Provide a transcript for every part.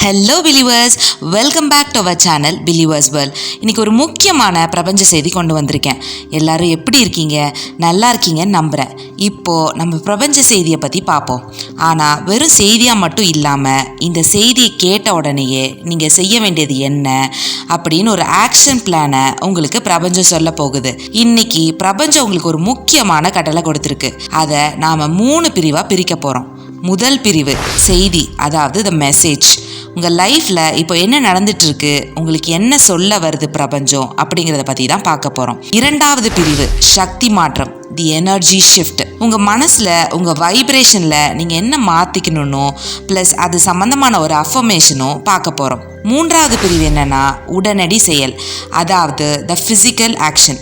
Hello believers, welcome back to our channel believers world. இன்றைக்கி ஒரு முக்கியமான பிரபஞ்ச செய்தி கொண்டு வந்திருக்கேன். எல்லாரும் எப்படி இருக்கீங்க? நல்லா இருக்கீங்கன்னு நம்புகிறேன். இப்போது நம்ம பிரபஞ்ச செய்தியை பற்றி பார்ப்போம். ஆனால் வெறும் செய்தியாக மட்டும் இல்லாமல் இந்த செய்தியை கேட்ட உடனேயே நீங்கள் செய்ய வேண்டியது என்ன அப்படின்னு ஒரு ஆக்ஷன் பிளானை உங்களுக்கு பிரபஞ்சம் சொல்ல போகுது. இன்னைக்கு பிரபஞ்சம் உங்களுக்கு ஒரு முக்கியமான கட்டளை கொடுத்துருக்கு. அதை நாம் 3 பிரிவாக பிரிக்க போகிறோம். முதல் பிரிவு செய்தி, அதாவது த மெசேஜ். உங்கள் லைஃப்பில் இப்போ என்ன நடந்துட்டுருக்கு, உங்களுக்கு என்ன சொல்ல வருது பிரபஞ்சம் அப்படிங்கிறத பற்றி தான் பார்க்க போகிறோம். இரண்டாவது பிரிவு சக்தி மாற்றம், தி எனர்ஜி ஷிஃப்ட். உங்கள் மனசில் உங்கள் வைப்ரேஷனில் நீங்கள் என்ன மாற்றிக்கணுன்னோ ப்ளஸ் அது சம்மந்தமான ஒரு அஃபர்மேஷனும் பார்க்க போகிறோம். மூன்றாவது பிரிவு என்னென்னா உடனடி செயல், அதாவது த ஃபிசிக்கல் ஆக்ஷன்.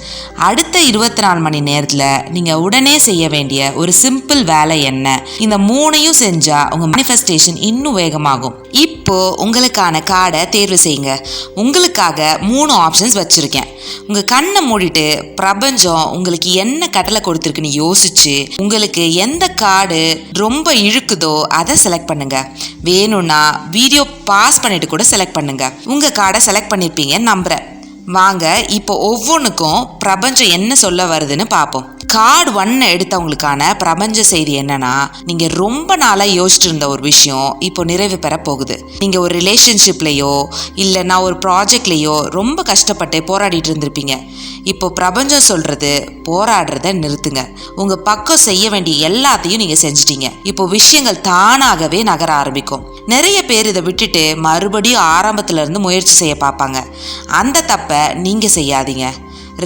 அடுத்த 24 மணி நேரத்தில் நீங்கள் உடனே செய்ய வேண்டிய ஒரு சிம்பிள் வேலை என்ன. இந்த 3ஐயும் செஞ்சால் உங்கள் மேனிஃபெஸ்டேஷன் இன்னும் வேகமாகும். இப்போது உங்களுக்கான கார்டை தேர்வு செய்யுங்க. உங்களுக்காக 3 ஆப்ஷன்ஸ் வச்சுருக்கேன். உங்கள் கண்ணை மூடிட்டு பிரபஞ்சம் உங்களுக்கு என்ன கட்டளை கொடுத்துருக்குன்னு யோசிச்சு உங்களுக்கு எந்த கார்டு ரொம்ப இழுக்குதோ அதை செலக்ட் பண்ணுங்க. வேணும்னா வீடியோ பாஸ் பண்ணிட்டு கூட செலக்ட் பண்ணுங்க. உங்கள் கார்டை செலக்ட் பண்ணியிருப்பீங்கன்னு நம்புகிறேன். வாங்க இப்போ ஒவ்வொன்றுக்கும் பிரபஞ்சம் என்ன சொல்ல வருதுன்னு பார்ப்போம். கார்டு 1 எடுத்தவங்களுக்கான பிரபஞ்ச செய்தி என்னன்னா, நீங்கள் ரொம்ப நாளாக யோசிச்சுட்டு இருந்த ஒரு விஷயம் இப்போ நிறைவு பெற போகுது. நீங்கள் ஒரு ரிலேஷன்ஷிப்லேயோ இல்லைன்னா ஒரு ப்ராஜெக்ட்லேயோ ரொம்ப கஷ்டப்பட்டு போராடிட்டு இருந்திருப்பீங்க. இப்போ பிரபஞ்சம் சொல்கிறது, போராடுறத நிறுத்துங்க. உங்கள் பக்கம் செய்ய வேண்டிய எல்லாத்தையும் நீங்கள் செஞ்சிட்டீங்க. இப்போ விஷயங்கள் தானாகவே நகர ஆரம்பிக்கும். நிறைய பேர் இதை விட்டுட்டு மறுபடியும் ஆரம்பத்துலேருந்து முயற்சி செய்ய பார்ப்பாங்க. அந்த தப்பை நீங்கள் செய்யாதீங்க.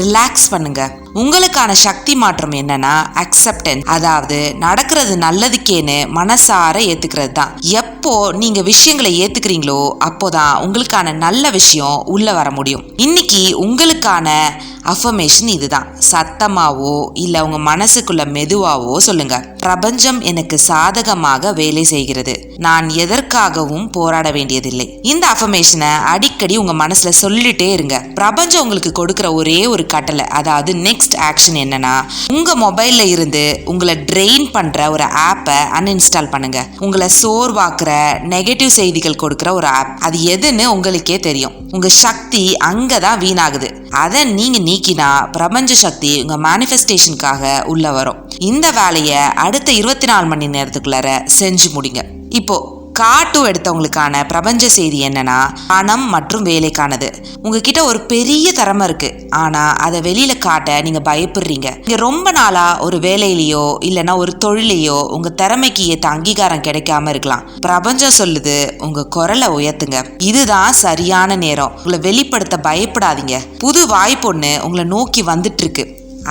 ரிலாக்ஸ் பண்ணுங்க. உங்களுக்கான சக்தி மாற்றம் என்னன்னா அக்செப்டன்ஸ், அதாவது நடக்கிறது நல்லதுக்கேன்னு மனசார ஏத்துக்கிறது தான். எப்போ நீங்க விஷயங்களை ஏத்துக்கிறீங்களோ அப்போதான் உங்களுக்கான நல்ல விஷயம் உள்ள வர முடியும். இன்னைக்கு உங்களுக்கான அஃபர்மேஷன் இதுதான். சத்தமாவோ இல்லை உங்க மனசுக்குள்ள மெதுவாவோ சொல்லுங்க. பிரபஞ்சம் எனக்கு சாதகமாக வேலை செய்கிறது. நான் எதற்காகவும் போராட வேண்டியதில்லை. இந்த அஃபர்மேஷனை அடிக்கடி உங்க மனசுல சொல்லிட்டே இருங்க. பிரபஞ்சம் உங்களுக்கு கொடுக்கிற ஒரே ஒரு கட்டளை, அதாவது நெக்ஸ்ட் ஆக்ஷன் என்னன்னா, உங்க மொபைல்ல இருந்து உங்களை ட்ரெயின் பண்ற ஒரு ஆப்பை அன்இன்ஸ்டால் பண்ணுங்க. உங்களை சோர்வாக்குற நெகட்டிவ் செய்திகள் கொடுக்கிற ஒரு ஆப், அது எதுன்னு உங்களுக்கே தெரியும். உங்க சக்தி அங்கதான் வீணாகுது. அதை நீங்க நீக்கினா பிரபஞ்ச சக்தி உங்க மேனிஃபெஸ்டேஷனுக்காக உள்ள வரும். இந்த வேலையை அடுத்த 24 மணி நேரத்துக்குள்ளார செஞ்சு முடிங்க. இப்போ கார்டு 2 எடுத்தவங்களுக்கான பிரபஞ்ச செய்தி என்னன்னா, பணம் மற்றும் வேலைக்கானது. உங்ககிட்ட ஒரு பெரிய திறமை இருக்கு, ஆனா அதை வெளியில காட்ட நீங்க பயப்படுறீங்க. நீங்க ரொம்ப நாளா ஒரு வேலையிலையோ இல்லைன்னா ஒரு தொழிலையோ உங்க திறமைக்கு ஏற்ற அங்கீகாரம் கிடைக்காம இருக்கலாம். பிரபஞ்சம் சொல்லுது, உங்க குரலை உயர்த்துங்க. இதுதான் சரியான நேரம். உங்களை வெளிப்படுத்த பயப்படாதீங்க. புது வாய்ப்பொண்ணு உங்களை நோக்கி வந்துட்டு இருக்கு,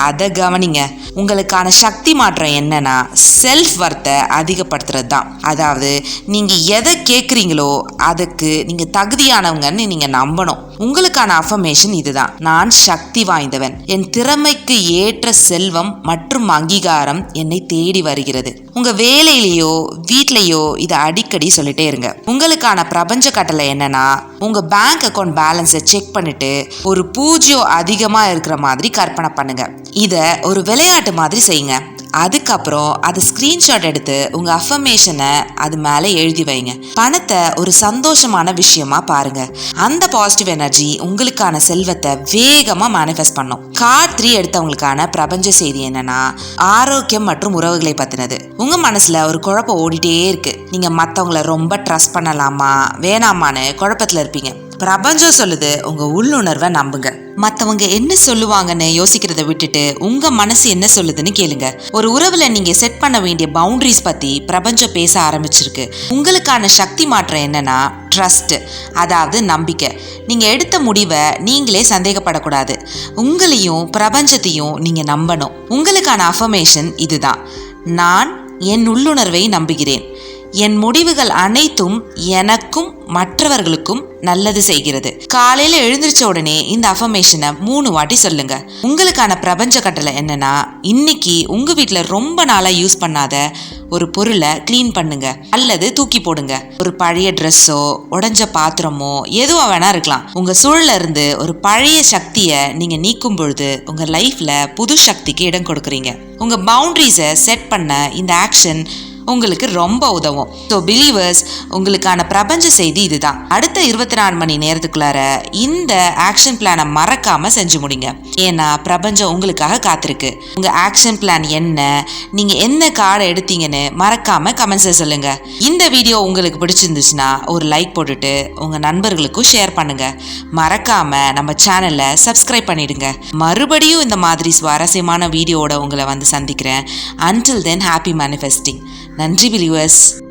அதை கவனிங்க. உங்களுக்கான சக்தி மாற்றம் என்னன்னா செல்ஃப் வர்த்தை அதிகப்படுத்துறது தான். அதாவது நீங்க எதை கேட்குறீங்களோ அதுக்கு நீங்க தகுதியானவங்கன்னு நீங்க நம்பணும். உங்களுக்கான அஃபர்மேஷன் இதுதான். நான் சக்தி வாய்ந்தவன். என் திறமைக்கு ஏற்ற செல்வம் மற்றும் அங்கீகாரம் என்னை தேடி வருகிறது. உங்க வேலையிலையோ வீட்லையோ இதை அடிக்கடி சொல்லிட்டே இருங்க. உங்களுக்கான பிரபஞ்ச கட்டளை என்னன்னா, உங்க பேங்க் அக்கௌண்ட் பேலன்ஸை செக் பண்ணிட்டு ஒரு 0 அதிகமா இருக்கிற மாதிரி கற்பனை பண்ணுங்க. இதை ஒரு விளையாட்டு மாதிரி செய்யுங்க. அதுக்கப்புறம் அது ஸ்கிரீன்ஷாட் எடுத்து உங்க அஃபர்மேஷனை அது மேலே எழுதி வைங்க. பணத்தை ஒரு சந்தோஷமான விஷயமா பாருங்க. அந்த பாசிட்டிவ் எனர்ஜி உங்களுக்கான செல்வத்தை வேகமா மேனிஃபெஸ்ட் பண்ணும். கார்டு 3 எடுத்தவங்களுக்கான பிரபஞ்ச செய்தி என்னன்னா, ஆரோக்கியம் மற்றும் உறவுகளை பத்தினது. உங்க மனசுல ஒரு குழப்பம் ஓடிட்டே இருக்கு. நீங்க மற்றவங்களை ரொம்ப ட்ரஸ்ட் பண்ணலாமா வேணாமான்னு குழப்பத்துல இருப்பீங்க. பிரபஞ்சம் சொல்லுது, உங்க உள்ளுணர்வை நம்புங்க. மற்றவங்க என்ன சொல்லுவாங்கன்னு யோசிக்கிறத விட்டுட்டு உங்க மனசு என்ன சொல்லுதுன்னு கேளுங்க. ஒரு உறவுல நீங்க செட் பண்ண வேண்டிய பவுண்டரிஸ் பத்தி பிரபஞ்சம் பேச ஆரம்பிச்சிருக்கு. உங்களுக்கான சக்தி மாற்றம் என்னன்னா ட்ரஸ்ட், அதாவது நம்பிக்கை. நீங்க எடுத்த முடிவை நீங்களே சந்தேகப்படக்கூடாது. உங்களையும் பிரபஞ்சத்தையும் நீங்க நம்பணும். உங்களுக்கான அஃபர்மேஷன் இதுதான். நான் என் உள்ளுணர்வை நம்புகிறேன். என் முடிவுகள் அனைத்தும் எனக்கும் மற்றவர்களுக்கும் நல்லது செய்கிறது. காலையில எழுந்திரிச்ச உடனே இந்த அஃபர்மேஷனை 3 வாட்டி சொல்லுங்க. உங்களுக்கான பிரபஞ்ச கட்டளை என்னன்னா, இன்னைக்கு உங்க வீட்டுல ரொம்ப நாளா யூஸ் பண்ணாத ஒரு பொருளை கிளீன் பண்ணுங்க அல்லது தூக்கி போடுங்க. ஒரு பழைய ட்ரெஸ்ஸோ உடைஞ்ச பாத்திரமோ எதுவா வேணா இருக்கலாம். உங்க சூழல்ல இருந்து ஒரு பழைய சக்தியை நீங்க நீக்கும் பொழுது உங்க லைஃப்ல புது சக்திக்கு இடம் கொடுக்குறீங்க. உங்க பவுண்டரிஸை செட் பண்ண இந்த ஆக்ஷன் உங்களுக்கு ரொம்ப உதவும். ஸோ பிலீவர்ஸ், உங்களுக்கான பிரபஞ்ச செய்தி இதுதான். அடுத்த 24 மணி நேரத்துக்குள்ளார இந்த ஆக்ஷன் பிளானை மறக்காம செஞ்சு முடிங்க. ஏன்னா பிரபஞ்சம் உங்களுக்காக காத்திருக்கு. உங்க ஆக்ஷன் பிளான் என்ன, நீங்க என்ன கார்டை எடுத்தீங்கன்னு மறக்காம கமெண்ட்ஸை சொல்லுங்க. இந்த வீடியோ உங்களுக்கு பிடிச்சிருந்துச்சுன்னா ஒரு லைக் போட்டுட்டு உங்க நண்பர்களுக்கும் ஷேர் பண்ணுங்க. மறக்காம நம்ம சேனலை சப்ஸ்கிரைப் பண்ணிடுங்க. மறுபடியும் இந்த மாதிரி சுவாரஸ்யமான வீடியோவோட உங்களை வந்து சந்திக்கிறேன். Until then, happy manifesting. நன்றி வியூவர்ஸ்.